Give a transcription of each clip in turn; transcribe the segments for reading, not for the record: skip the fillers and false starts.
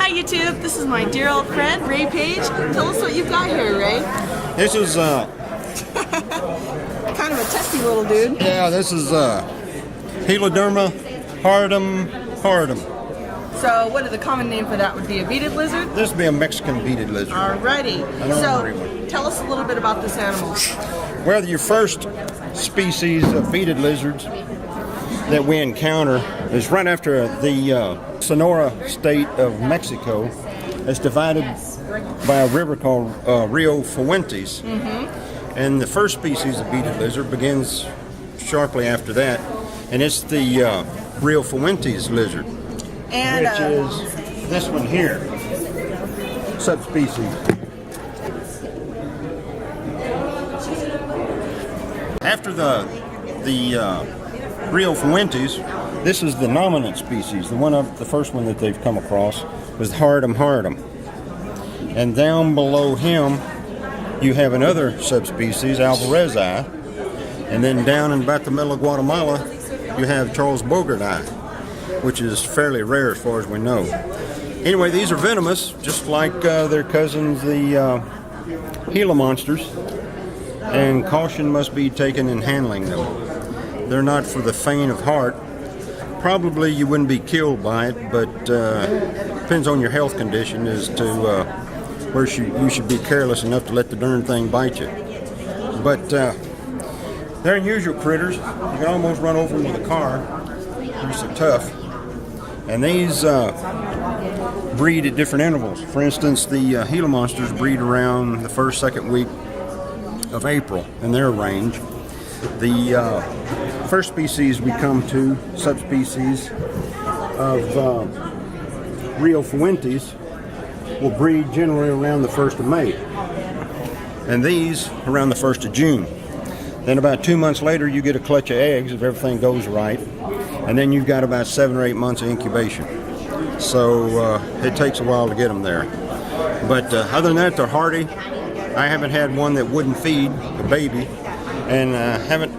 Hi YouTube, this is my dear old friend Ray Page. Tell us what you've got here, Ray. This is kind of a testy little dude. yeah, this is Heloderma hardum. So what the common name for that would be? A beaded lizard? This would be a Mexican beaded lizard. Alrighty. So tell us a little bit about this animal. Well, your first species of beaded lizards that we encounter is right after the Sonora state of Mexico is divided by a river called Rio Fuentes. And the first species of beaded lizard begins sharply after that, and it's the Rio Fuentes lizard, And which is this one here, subspecies. After the Rio Fuentes, this is the dominant species. The first one that they've come across was hardum. And down below him, you have another subspecies, Alvarezi. And then down in about the middle of Guatemala, you have Charles Bogarti, which is fairly rare as far as we know. Anyway, these are venomous, just like their cousins, the Gila monsters. And caution must be taken in handling them. They're not for the faint of heart. Probably you wouldn't be killed by it, but depends on your health condition as to where you should be careless enough to let the darn thing bite you. But they're unusual critters. You can almost run over them with a car. They're so tough. And these breed at different intervals. For instance, the Gila monsters breed around the first, second week of April in their range. The first species we come to, subspecies of Rio Fuentes, will breed generally around the 1st of May. And these around the 1st of June. Then about 2 months later you get a clutch of eggs if everything goes right. And then you've got about 7 or 8 months of incubation. So it takes a while to get them there. But other than that, they're hardy. I haven't had one that wouldn't feed a baby, and haven't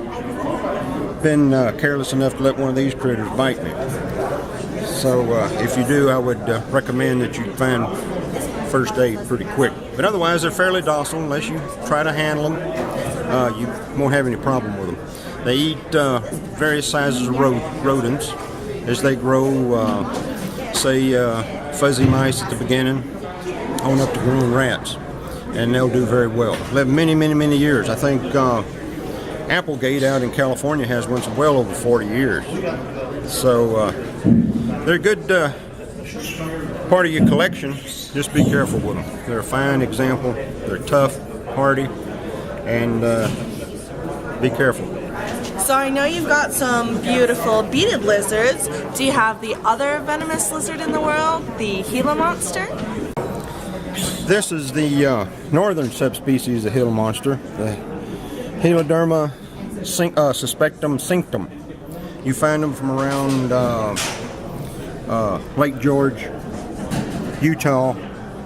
been careless enough to let one of these critters bite me. So if you do, I would recommend that you find first aid pretty quick. But otherwise, they're fairly docile unless you try to handle them. You won't have any problem with them. They eat various sizes of rodents as they grow, say fuzzy mice at the beginning, on up to grown rats. And they'll do very well. Live many years. I think Applegate out in California has one for well over 40 years. So they're a good part of your collection. Just be careful with them. They're a fine example. They're tough, hardy, and be careful. So I know you've got some beautiful beaded lizards. Do you have the other venomous lizard in the world, the Gila monster? This is the northern subspecies of Gila monster, the Heloderma suspectum cinctum. You find them from around Lake George, Utah,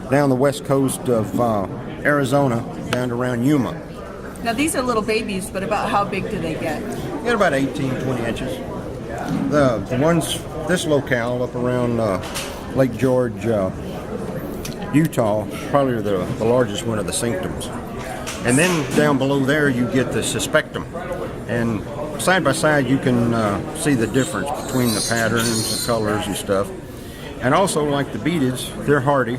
down the west coast of Arizona, down to around Yuma. Now these are little babies, but about how big do they get? Get about 18, 20 inches. The ones, this locale up around Lake George, Utah, probably the largest one of the cinctums. And then down below there you get the suspectum. And side by side you can see the difference between the patterns and colors and stuff. And also, like the beadeds, they're hardy,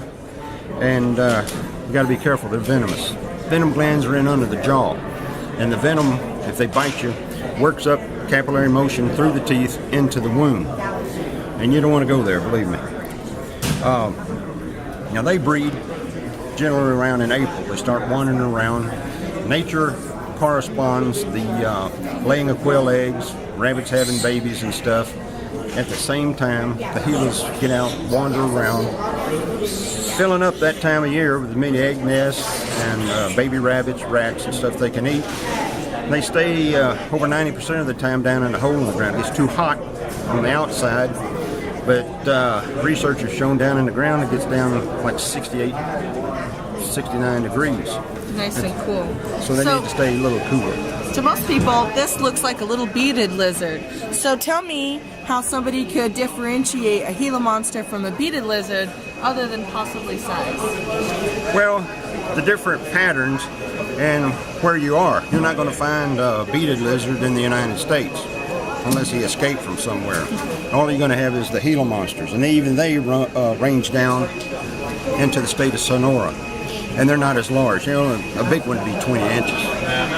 and you got to be careful, they're venomous. Venom glands are in under the jaw, and the venom, if they bite you, works up capillary motion through the teeth into the wound. And you don't want to go there, believe me. Now they breed generally around in April. They start wandering around. Nature corresponds the laying of quail eggs, rabbits having babies and stuff. At the same time, the Gilas get out, wander around, filling up that time of year with as many egg nests and baby rabbits, rats, and stuff they can eat. They stay over 90% of the time down in a hole in the ground. It's too hot on the outside, but research has shown down in the ground it gets down like 68, 69 degrees. Nice and cool. So they need to stay a little cooler. To most people, this looks like a little beaded lizard. So tell me, how somebody could differentiate a Gila monster from a beaded lizard other than possibly size. Well, the different patterns and where you are. You're not going to find a beaded lizard in the United States unless he escaped from somewhere. All you're going to have is the Gila monsters, and even they range down into the state of Sonora, and they're not as large. You know, a big one would be 20 inches,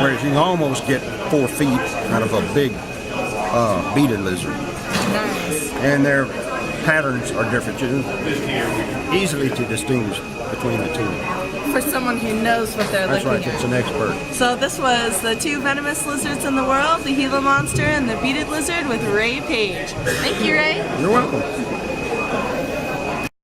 whereas you can almost get 4 feet out of a big beaded lizard. Nice. And their patterns are different. Easily to distinguish between the two. For someone who knows what they're That's looking right, at. it's an expert. So this was the 2 venomous lizards in the world, the Gila monster and the beaded lizard with Wray Page. Thank you, Wray. You're welcome.